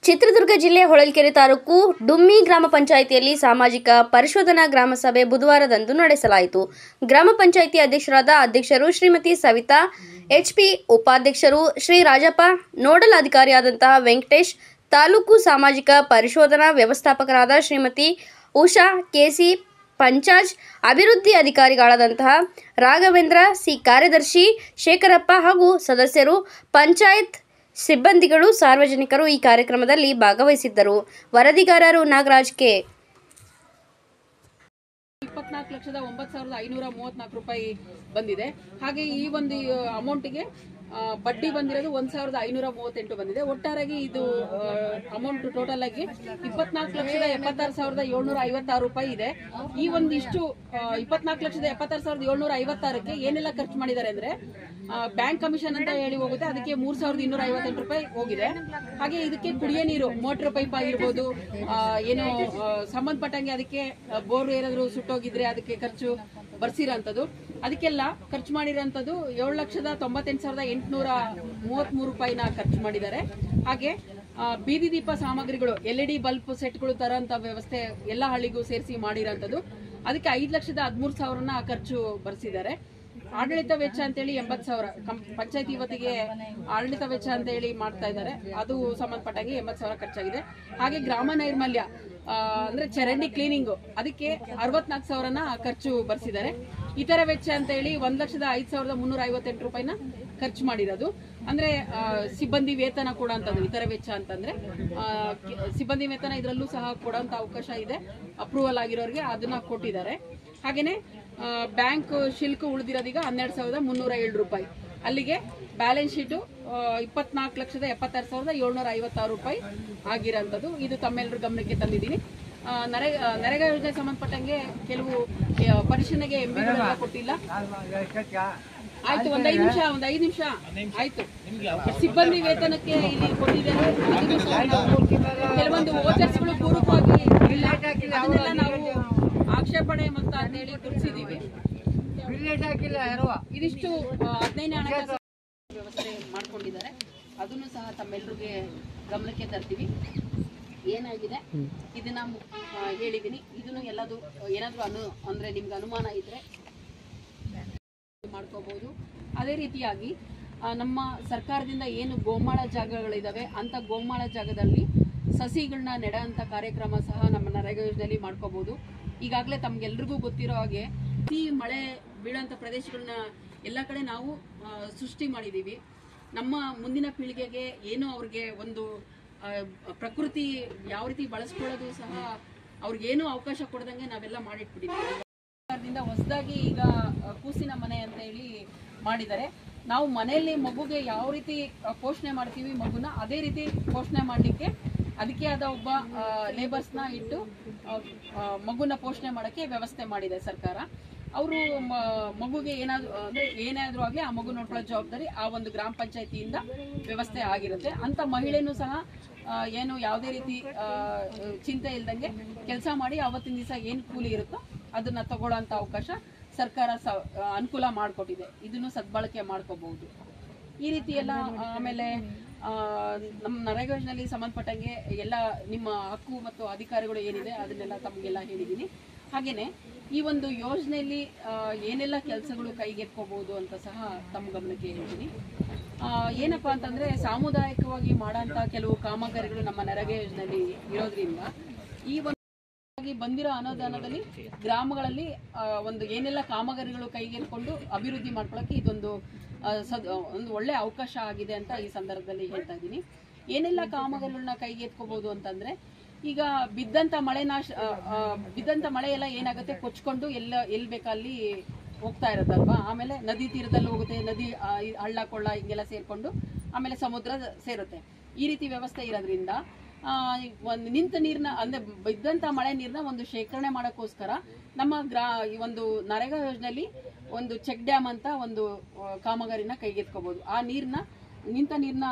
ಚಿತ್ರದುರ್ಗ ಜಿಲ್ಲೆ ಹೊಳಲ್ಕೆರೆ ತಾಲೂಕು ಡುಮ್ಮಿ ಗ್ರಾಮ ಪಂಚಾಯಿತಿಯಲ್ಲಿ ಸಾಮಾಜಿಕ ಪರಿಶೋಧನಾ ಗ್ರಾಮ ಸಭೆ ಬುಧವಾರದಂದು ನಡೆಸಲಾಯಿತು. ಗ್ರಾಮ ಪಂಚಾಯಿತಿ ಅಧ್ಯಕ್ಷರು ಶ್ರೀಮತಿ ಸವಿತಾ ಎಚ್ಪಿ, ಉಪಾಧ್ಯಕ್ಷರು ಶ್ರೀ ರಾಜಪ್ಪ, ನೋಡಲ್ ಅಧಿಕಾರಿಯಾದಂತಹ ವೆಂಕಟೇಶ್, ತಾಲೂಕು ಸಾಮಾಜಿಕ ಪರಿಶೋಧನಾ ವ್ಯವಸ್ಥಾಪಕರಾದ ಶ್ರೀಮತಿ ಉಷಾ ಕೆಸಿ, ಪಂಚಾಯತ್ ಅಭಿವೃದ್ಧಿ ಅಧಿಕಾರಿಗಳಾದಂತಹ ರಾಘವೇಂದ್ರ ಸಿ, ಕಾರ್ಯದರ್ಶಿ ಶೇಖರಪ್ಪ ಹಾಗೂ ಸದಸ್ಯರು, ಪಂಚಾಯತ್ ಸಿಬ್ಬಂದಿಗಳು, ಸಾರ್ವಜನಿಕರು ಈ ಕಾರ್ಯಕ್ರಮದಲ್ಲಿ ಭಾಗವಹಿಸಿದ್ದರು. ವರದಿಗಾರರು ನಾಗರಾಜ್ ಕೆ. 24,09,534 ರೂಪಾಯಿ ಬಂದಿದೆ. ಹಾಗೆ ಈ ಒಂದು ಅಮೌಂಟ್ಗೆ ಬಡ್ಡಿ ಬಂದಿರೋದು 1,538 ಬಂದಿದೆ. ಒಟ್ಟಾರೆಯಾಗಿ ಇದು ಅಮೌಂಟ್ ಟೋಟಲ್ ಆಗಿ 24,76,756 ರೂಪಾಯಿ ಇದೆ. ಈ ಒಂದಿಷ್ಟು 24,76,756ಕ್ಕೆ ಏನೆಲ್ಲ ಖರ್ಚು ಮಾಡಿದ್ದಾರೆ ಅಂದ್ರೆ, ಬ್ಯಾಂಕ್ ಕಮಿಷನ್ ಅಂತ ಹೇಳಿ ಹೋಗುತ್ತೆ, ಅದಕ್ಕೆ 3,258 ರೂಪಾಯಿ ಹೋಗಿದೆ. ಹಾಗೆ ಇದಕ್ಕೆ ಕುಡಿಯೋ ನೀರು, ಮೋಟರ್ ಪೈಪ್ ಆಗಿರ್ಬೋದು, ಏನು ಸಂಬಂಧಪಟ್ಟಂಗೆ ಅದಕ್ಕೆ ಬೋರ್ ಏನಾದ್ರು ಸುಟ್ಟೋಗಿದ್ರೆ ಅದಕ್ಕೆ ಖರ್ಚು ಬರ್ಸಿರೋಂಥದ್ದು, ಅದಕ್ಕೆಲ್ಲ ಖರ್ಚು ಮಾಡಿರೋಂಥದ್ದು 7,98,833 ರೂಪಾಯಿನ ಖರ್ಚು ಮಾಡಿದ್ದಾರೆ. ಹಾಗೆ ಬೀದಿ ದೀಪ ಸಾಮಗ್ರಿಗಳು, LED ಬಲ್ಬ್ ಸೆಟ್ಗಳು ತರೋಂಥ ವ್ಯವಸ್ಥೆ ಎಲ್ಲ ಹಳ್ಳಿಗೂ ಸೇರಿಸಿ ಮಾಡಿರೋಂಥದ್ದು, ಅದಕ್ಕೆ 5,13,000ನ ಖರ್ಚು ಬರ್ಸಿದ್ದಾರೆ. ಆಡಳಿತ ವೆಚ್ಚ ಅಂತೇಳಿ 80,000, ಪಂಚಾಯತಿ ಇವತ್ತಿಗೆ ಆಡಳಿತ ವೆಚ್ಚ ಅಂತ ಹೇಳಿ ಮಾಡ್ತಾ ಇದ್ದಾರೆ, ಅದು ಸಂಬಂಧಪಟ್ಟಾಗಿ 80,000 ಖರ್ಚಾಗಿದೆ. ಹಾಗೆ ಗ್ರಾಮ ನೈರ್ಮಲ್ಯ ಅಂದ್ರೆ ಚರಂಡಿ ಕ್ಲೀನಿಂಗ್, ಅದಕ್ಕೆ 64,000ನ ಖರ್ಚು ಬರ್ಸಿದ್ದಾರೆ. ಇತರ ವೆಚ್ಚ ಅಂತ ಹೇಳಿ 1,05,358 ರೂಪಾಯಿನ ಖರ್ಚು ಮಾಡಿರೋದು. ಅಂದ್ರೆ ಸಿಬ್ಬಂದಿ ವೇತನ ಕೊಡೋಂಥದ್ದು ಇತರ ವೆಚ್ಚ ಅಂತಂದ್ರೆ, ಸಿಬ್ಬಂದಿ ವೇತನ ಇದರಲ್ಲೂ ಸಹ ಕೊಡೋಂಥ ಅವಕಾಶ ಇದೆ. ಅಪ್ರೂವಲ್ ಆಗಿರೋರಿಗೆ ಅದನ್ನ ಕೊಟ್ಟಿದ್ದಾರೆ. ಹಾಗೇನೆ ಬ್ಯಾಂಕ್ ಶುಲ್ಕ ಉಳಿದಿರೋದೀಗ 12,307 ರೂಪಾಯಿ. ಅಲ್ಲಿಗೆ ಬ್ಯಾಲೆನ್ಸ್ ಶೀಟು 24,76,756 ರೂಪಾಯಿ ಆಗಿರೋಂಥದ್ದು. ಇದು ತಮ್ಮೆಲ್ಲರ ಗಮನಕ್ಕೆ ತಂದಿದ್ದೀನಿ. ನರೇಗಾ ಯೋಜನೆ ಸಂಬಂಧಪಟ್ಟಂಗೆ ಕೆಲವು ಪರಿಶೀಲನೆಗೆ ಎಂಬಿಗಳೆಲ್ಲ ಕೊಟ್ಟಿಲ್ಲ. ಆಯ್ತು, ಒಂದ್ ಐದು ನಿಮಿಷ ಆಯ್ತು. ಸಿಬ್ಬಂದಿ ವೇತನಕ್ಕೆ ಇಲ್ಲಿ ಕೊಟ್ಟಿದ್ದಾರೆ. ಕೆಲವೊಂದು ವೋಚರ್ಸ್ಗಳು ಪೂರಕವಾಗಿ ಇಲ್ಲ, ಅದನ್ನೆಲ್ಲ ನಾವು ಆಕ್ಷೇಪಣೆ ಅಂತ ಹೇಳಿ ಗುರುತಿಸಿದೀವಿ. ಇದಿಷ್ಟು 15ನೇ ಹಣಕಾಸು ವ್ಯವಸ್ಥೆ ಮಾಡ್ಕೊಂಡಿದ್ದಾರೆ, ಅದನ್ನು ಸಹ ತಮ್ಮೆಲ್ಲರಿಗೆ ಗಮನಕ್ಕೆ ತರ್ತೀವಿ. ಏನಾಗಿದೆ ಇದನ್ನ ಹೇಳಿದೀನಿ. ಇದನ್ನು ಎಲ್ಲದು ಏನಾದ್ರು ಅಂದ್ರೆ ನಿಮ್ಗೆ ಅನುಮಾನ ಇದ್ರೆ ಮಾಡ್ಕೋಬಹುದು. ಅದೇ ರೀತಿಯಾಗಿ ನಮ್ಮ ಸರ್ಕಾರದಿಂದ ಏನು ಗೋಮಾಳ ಜಾಗಗಳಿದಾವೆ ಅಂತ ಗೋಮಾಳ ಜಾಗದಲ್ಲಿ ಸಸಿಗಳನ್ನ ನೆಡೋಂಥ ಕಾರ್ಯಕ್ರಮ ಸಹ ನಮ್ಮ ನರೇಗಾ ಯೋಜನೆಯಲ್ಲಿ ಮಾಡ್ಕೋಬಹುದು. ಈಗಾಗಲೇ ತಮ್ಗೆಲ್ರಿಗೂ ಗೊತ್ತಿರೋ ಹಾಗೆ ಈ ಮಳೆ ಬೀಳೋಂಥ ಪ್ರದೇಶಗಳನ್ನ ಎಲ್ಲ ಕಡೆ ನಾವು ಸೃಷ್ಟಿ ಮಾಡಿದೀವಿ. ನಮ್ಮ ಮುಂದಿನ ಪೀಳಿಗೆಗೆ ಏನು ಅವ್ರಿಗೆ ಒಂದು ಪ್ರಕೃತಿ ಯಾವ ರೀತಿ ಬಳಸ್ಕೊಳ್ಳೋದು ಸಹ ಅವ್ರಿಗೇನು ಅವಕಾಶ ಕೊಡದಂಗೆ ನಾವೆಲ್ಲ ಮಾಡಿಟ್ಬಿಟ್ಟಿದ್ದೀವಿ. ಸರ್ಕಾರದಿಂದ ಹೊಸದಾಗಿ ಈಗ ಕೂಸಿನ ಮನೆ ಅಂತ ಹೇಳಿ ಮಾಡಿದ್ದಾರೆ. ನಾವು ಮನೆಯಲ್ಲಿ ಮಗುಗೆ ಯಾವ ರೀತಿ ಪೋಷಣೆ ಮಾಡ್ತೀವಿ ಮಗುನ, ಅದೇ ರೀತಿ ಪೋಷಣೆ ಮಾಡಲಿಕ್ಕೆ ಅದಕ್ಕೆ ಆದ ಒಬ್ಬ ಲೇಬರ್ಸ್ನ ಇಟ್ಟು ಮಗುನ ಪೋಷಣೆ ಮಾಡೋಕ್ಕೆ ವ್ಯವಸ್ಥೆ ಮಾಡಿದೆ ಸರ್ಕಾರ. ಅವರು ಮಗುಗೆ ಏನಾದರೂ ಆಗಲಿ ಆ ಮಗು ನೋಡ್ಕೊಳ್ಳೋ ಜವಾಬ್ದಾರಿ ಆ ಒಂದು ಗ್ರಾಮ ಪಂಚಾಯತಿಯಿಂದ ವ್ಯವಸ್ಥೆ ಆಗಿರುತ್ತೆ. ಅಂತ ಮಹಿಳೆನೂ ಸಹ ಏನು ಯಾವುದೇ ರೀತಿ ಚಿಂತೆ ಇಲ್ದಂಗೆ ಕೆಲಸ ಮಾಡಿ ಅವತ್ತಿನ ದಿವಸ ಏನು ಕೂಲಿ ಇರುತ್ತೋ ಅದನ್ನ ತಗೊಳ್ಳೋಂಥ ಅವಕಾಶ ಸರ್ಕಾರ ಅನುಕೂಲ ಮಾಡಿಕೊಟ್ಟಿದೆ. ಇದನ್ನು ಸದ್ಬಳಕೆ ಮಾಡ್ಕೋಬಹುದು ಈ ರೀತಿ ಎಲ್ಲ. ಆಮೇಲೆ ನಮ್ಮ ನರೇಗಾ ಯೋಜನೆಯಲ್ಲಿ ಸಂಬಂಧಪಟ್ಟಂಗೆ ಎಲ್ಲ ನಿಮ್ಮ ಹಕ್ಕು ಮತ್ತು ಅಧಿಕಾರಿಗಳು ಏನಿದೆ ಅದನ್ನೆಲ್ಲ ತಮಗೆಲ್ಲ ಹೇಳಿದ್ದೀನಿ. ಹಾಗೇನೆ ಈ ಒಂದು ಯೋಜನೆಯಲ್ಲಿ ಏನೆಲ್ಲ ಕೆಲಸಗಳು ಕೈಗೆತ್ಕೋಬಹುದು ಅಂತ ಸಹ ತಮ್ಮ ಗಮನಕ್ಕೆ ಹೇಳ್ತೀನಿ. ಏನಪ್ಪಾ ಅಂತಂದ್ರೆ, ಸಾಮುದಾಯಿಕವಾಗಿ ಮಾಡೋಂಥ ಕೆಲವು ಕಾಮಗಾರಿಗಳು ನಮ್ಮ ನರೇಗಾ ಯೋಜನೆಯಲ್ಲಿ ಇರೋದ್ರಿಂದ ಈ ಒಂದು ಬಂದಿರೋ ಅನುದಾನದಲ್ಲಿ ಗ್ರಾಮಗಳಲ್ಲಿ ಒಂದು ಏನೆಲ್ಲ ಕಾಮಗಾರಿಗಳು ಕೈಗೆತ್ಕೊಂಡು ಅಭಿವೃದ್ಧಿ ಮಾಡ್ಕೊಳ್ಳೋಕೆ ಇದೊಂದು ಒಂದು ಒಳ್ಳೆ ಅವಕಾಶ ಆಗಿದೆ ಅಂತ ಈ ಸಂದರ್ಭದಲ್ಲಿ ಹೇಳ್ತಾ ಇದ್ದೀನಿ. ಏನೆಲ್ಲ ಕಾಮಗಾರಿಗಳನ್ನ ಕೈಗೆತ್ಕೋಬಹುದು ಅಂತಂದ್ರೆ, ಈಗ ಬಿದ್ದಂತ ಮಳೆ ಎಲ್ಲ ಏನಾಗುತ್ತೆ, ಕೊಚ್ಕೊಂಡು ಎಲ್ಲಿ ಬೇಕಲ್ಲಿ ಹೋಗ್ತಾ ಇರುತ್ತಲ್ವಾ. ಆಮೇಲೆ ನದಿ ತೀರದಲ್ಲಿ ಹೋಗುತ್ತೆ, ನದಿ ಹಳ್ಳ ಕೊಳ್ಳ ಹಿಂಗೆಲ್ಲ ಸೇರ್ಕೊಂಡು ಆಮೇಲೆ ಸಮುದ್ರ ಸೇರುತ್ತೆ. ಈ ರೀತಿ ವ್ಯವಸ್ಥೆ ಇರೋದ್ರಿಂದ ಒಂದು ನಿಂತ ನೀರ್ನ ಅಂದ್ರೆ ಬಿದ್ದಂತ ಮಳೆ ನೀರ್ನ ಒಂದು ಶೇಖರಣೆ ಮಾಡೋಕ್ಕೋಸ್ಕರ ನಮ್ಮ ಒಂದು ನರೇಗಾ ಯೋಜನೆಯಲ್ಲಿ ಒಂದು ಚೆಕ್ ಡ್ಯಾಮ್ ಅಂತ ಒಂದು ಕಾಮಗಾರಿನ ಕೈಗೆತ್ಕೋಬಹುದು. ಆ ನಿಂತ ನೀರ್ನ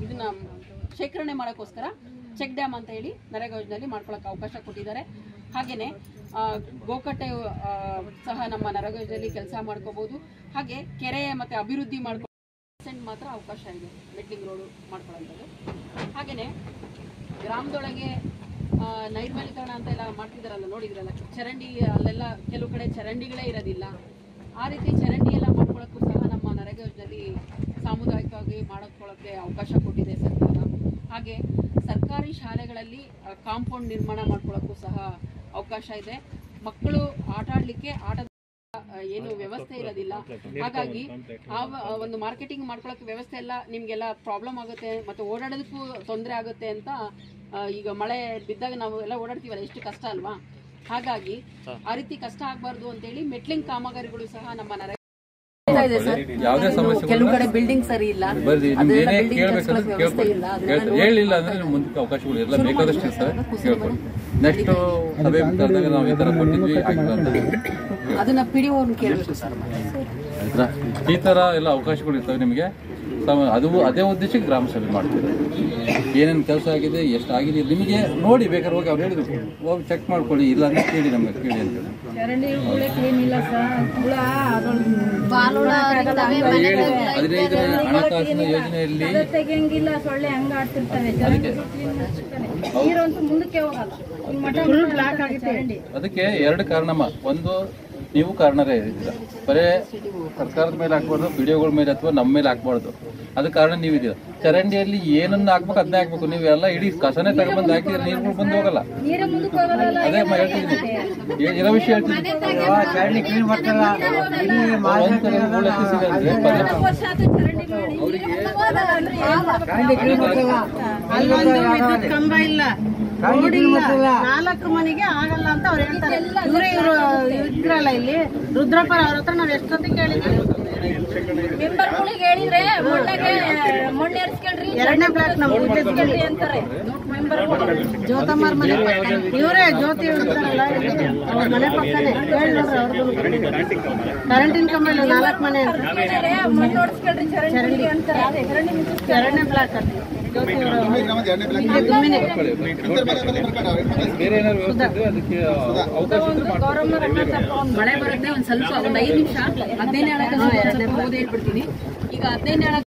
ಇದನ್ನ ಶೇಖರಣೆ ಮಾಡೋಕ್ಕೋಸ್ಕರ ಚೆಕ್ ಡ್ಯಾಮ್ ಅಂತ ಹೇಳಿ ನರೇಗಾ ಯೋಜನೆಯಲ್ಲಿ ಮಾಡ್ಕೊಳಕ್ಕೆ ಅವಕಾಶ ಕೊಟ್ಟಿದ್ದಾರೆ. ಹಾಗೇನೆ ಗೋಕಟ್ಟೆ ಸಹ ನಮ್ಮ ನರೇಗಾ ಯೋಜನೆಯಲ್ಲಿ ಕೆಲಸ ಮಾಡ್ಕೋಬಹುದು. ಹಾಗೆ ಕೆರೆ ಮತ್ತೆ ಅಭಿವೃದ್ಧಿ 10% ಮಾತ್ರ ಅವಕಾಶ ಇದೆ ಮೆಟ್ಲಿಂಗ್ ರೋಡು ಮಾಡ್ಕೊಳ್ಳೋಂಥದ್ದು. ಹಾಗೆಯೇ ಗ್ರಾಮದೊಳಗೆ ನೈರ್ಮಲೀಕರಣ ಅಂತ ಎಲ್ಲ ಮಾಡ್ತಿದ್ದಾರಲ್ಲ, ನೋಡಿದ್ರಲ್ಲ, ಚರಂಡಿ ಅಲ್ಲೆಲ್ಲ ಕೆಲವು ಕಡೆ ಚರಂಡಿಗಳೇ ಇರೋದಿಲ್ಲ. ಆ ರೀತಿ ಚರಂಡಿ ಎಲ್ಲ ಮಾಡ್ಕೊಳ್ಳೋಕ್ಕೂ ಸಹ ನಮ್ಮ ನರೇಗಾ ಯೋಜನೆಯಲ್ಲಿ ಸಾಮುದಾಯಿಕವಾಗಿ ಮಾಡ್ಕೊಳ್ಳೋಕ್ಕೆ ಅವಕಾಶ ಕೊಟ್ಟಿದೆ ಸರ್ಕಾರ. ಹಾಗೆ ಸರ್ಕಾರಿ ಶಾಲೆಗಳಲ್ಲಿ ಕಾಂಪೌಂಡ್ ನಿರ್ಮಾಣ ಮಾಡ್ಕೊಳ್ಳೋಕ್ಕೂ ಸಹ ಅವಕಾಶ ಇದೆ. ಮಕ್ಕಳು ಆಟ ಆಡಲಿಕ್ಕೆ ಏನು ವ್ಯವಸ್ಥೆ ಇರೋದಿಲ್ಲ. ಹಾಗಾಗಿ ಆ ಒಂದು ಮಾರ್ಕೆಟಿಂಗ್ ಮಾಡ್ಕೊಳ್ಳೋಕೆ ವ್ಯವಸ್ಥೆ ಎಲ್ಲ ನಿಮಗೆಲ್ಲ ಪ್ರಾಬ್ಲಮ್ ಆಗುತ್ತೆ ಮತ್ತು ಓಡಾಡೋದಕ್ಕೂ ತೊಂದರೆ ಆಗುತ್ತೆ ಅಂತ ಈಗ ಮಳೆ ಬಿದ್ದಾಗ ನಾವು ಎಲ್ಲ ಓಡಾಡ್ತೀವಲ್ಲ, ಎಷ್ಟು ಕಷ್ಟ ಅಲ್ವಾ. ಹಾಗಾಗಿ ಆ ರೀತಿ ಕಷ್ಟ ಆಗಬಾರ್ದು ಅಂತೇಳಿ ಮೆಟ್ಲಿಂಗ್ ಕಾಮಗಾರಿಗಳು ಸಹ ನಮ್ಮ ನರೇಗಾ ಕೆಲವು ಕಡೆ ಬಿಲ್ಡಿಂಗ್ ಸರಿ ಇಲ್ಲ, ಹೇಳಿಲ್ಲ ಅಂದ್ರೆ ಮುಂದಕ್ಕೆ ಅವಕಾಶಗಳು ಎಲ್ಲ ಬೇಕಾದಷ್ಟು ಇರ್ತವೆ. ನೆಕ್ಸ್ಟ್ ಸಭೆ ನಾವು ಈ ತರ ಕೊಟ್ಟಿದ್ವಿ, ಅದನ್ನ ಪಿಡಿಒ ಕೇಳಬೇಕು ಸರ್. ಈ ತರ ಎಲ್ಲ ಅವಕಾಶಗಳು ಇರ್ತವೆ ನಿಮಗೆ. ಅದು ಅದೇ ಉದ್ದೇಶಕ್ಕೆ ಗ್ರಾಮ ಸಭೆ ಮಾಡ್ತೀವಿ. ಏನೇನು ಕೆಲಸ ಆಗಿದೆ, ಎಷ್ಟು ಆಗಿದೆ ನಿಮಗೆ ನೋಡಿ ಬೇಕಾದ್ರೆ ಹೋಗಿ ಅವ್ರು ಹೇಳಿದ್ರು ಹೋಗಿ ಚೆಕ್ ಮಾಡ್ಕೊಳ್ಳಿ, ಇಲ್ಲ ಅಂದ್ರೆ ಕೇಳಿ ನಮಗೆ ಕೇಳಿ ಅಂತ ಹೇಳಿ. ಹಣಕಾಸಿನ ಯೋಜನೆಯಲ್ಲಿ ಅದಕ್ಕೆ ಎರಡು ಕಾರಣಮ್ಮ. ಒಂದು, ನೀವು ಕಾರಣರೇ ಇದ್ದೀರ, ಬರೇ ಸರ್ಕಾರದ ಮೇಲೆ ಹಾಕ್ಬಾರ್ದು, ಪಿಡಿಒಗಳ ಮೇಲೆ ಅಥವಾ ನಮ್ಮ ಮೇಲೆ ಹಾಕ್ಬಾರ್ದು. ಅದ ಕಾರಣ ನೀವಿದ್ದೀರ. ಚರಂಡಿಯಲ್ಲಿ ಏನನ್ನ ಹಾಕ್ಬೇಕು ಅದನ್ನೇ ಹಾಕ್ಬೇಕು. ನೀವೆಲ್ಲ ಇಡೀ ಕಸನೇ ತಗೊಂಡ್ಬಂದು ಹಾಕಿದ್ರೆ ನೀರುಗಳು ಬಂದು ಹೋಗಲ್ಲ. ಅದೇ ಹೇಳ್ತಿದ್ದೀನಿ, ಇರೋ ವಿಷಯ ಹೇಳ್ತೀನಿ. ಕಂಬ ಇಲ್ಲ, ರೋಡ್ ಇಲ್ಲ, 4 ಮನೆಗೆ ಆಗಲ್ಲ ಅಂತ ಅವ್ರು ಹೇಳ್ತಾರೆ. ಇವರು ಇದ್ರಲ್ಲ ಇಲ್ಲಿ ರುದ್ರಪ್ಪ, ಅವ್ರ ಹತ್ರ ನಾವು ಎಷ್ಟೊತ್ತಿಗೆ ಕೇಳಿದ್ವಿ. ಎರಡನೇ ಬ್ಲಾಕ್ ನಾವು ಜ್ಯೋತಮ್ಮರ ಮನೆ, ಇವರೇ ಜ್ಯೋತಿ ಹೇಳ್ತಾರಲ್ಲ ಅವ್ರ ಮನೆ ಪಕ್ಕನೇ ಹೇಳಿ ನೋಡ್ರಿ. ಅವ್ರಿಗೂ ಕರೆಂಟಿನ ಕಂಬ ಇಲ್ಲ, 4 ಮನೆ ಚರಂಡಿ. ಎರಡನೇ ಬ್ಲಾಕ್ ಅಲ್ಲಿ ಮಳೆ ಬರುತ್ತೆ, ಒಂದ್ ಸ್ವಲ್ಪ 5 ನಿಮಿಷ 15 ಹೇಳ್ಬಿಡ್ತೀನಿ. ಈಗ 15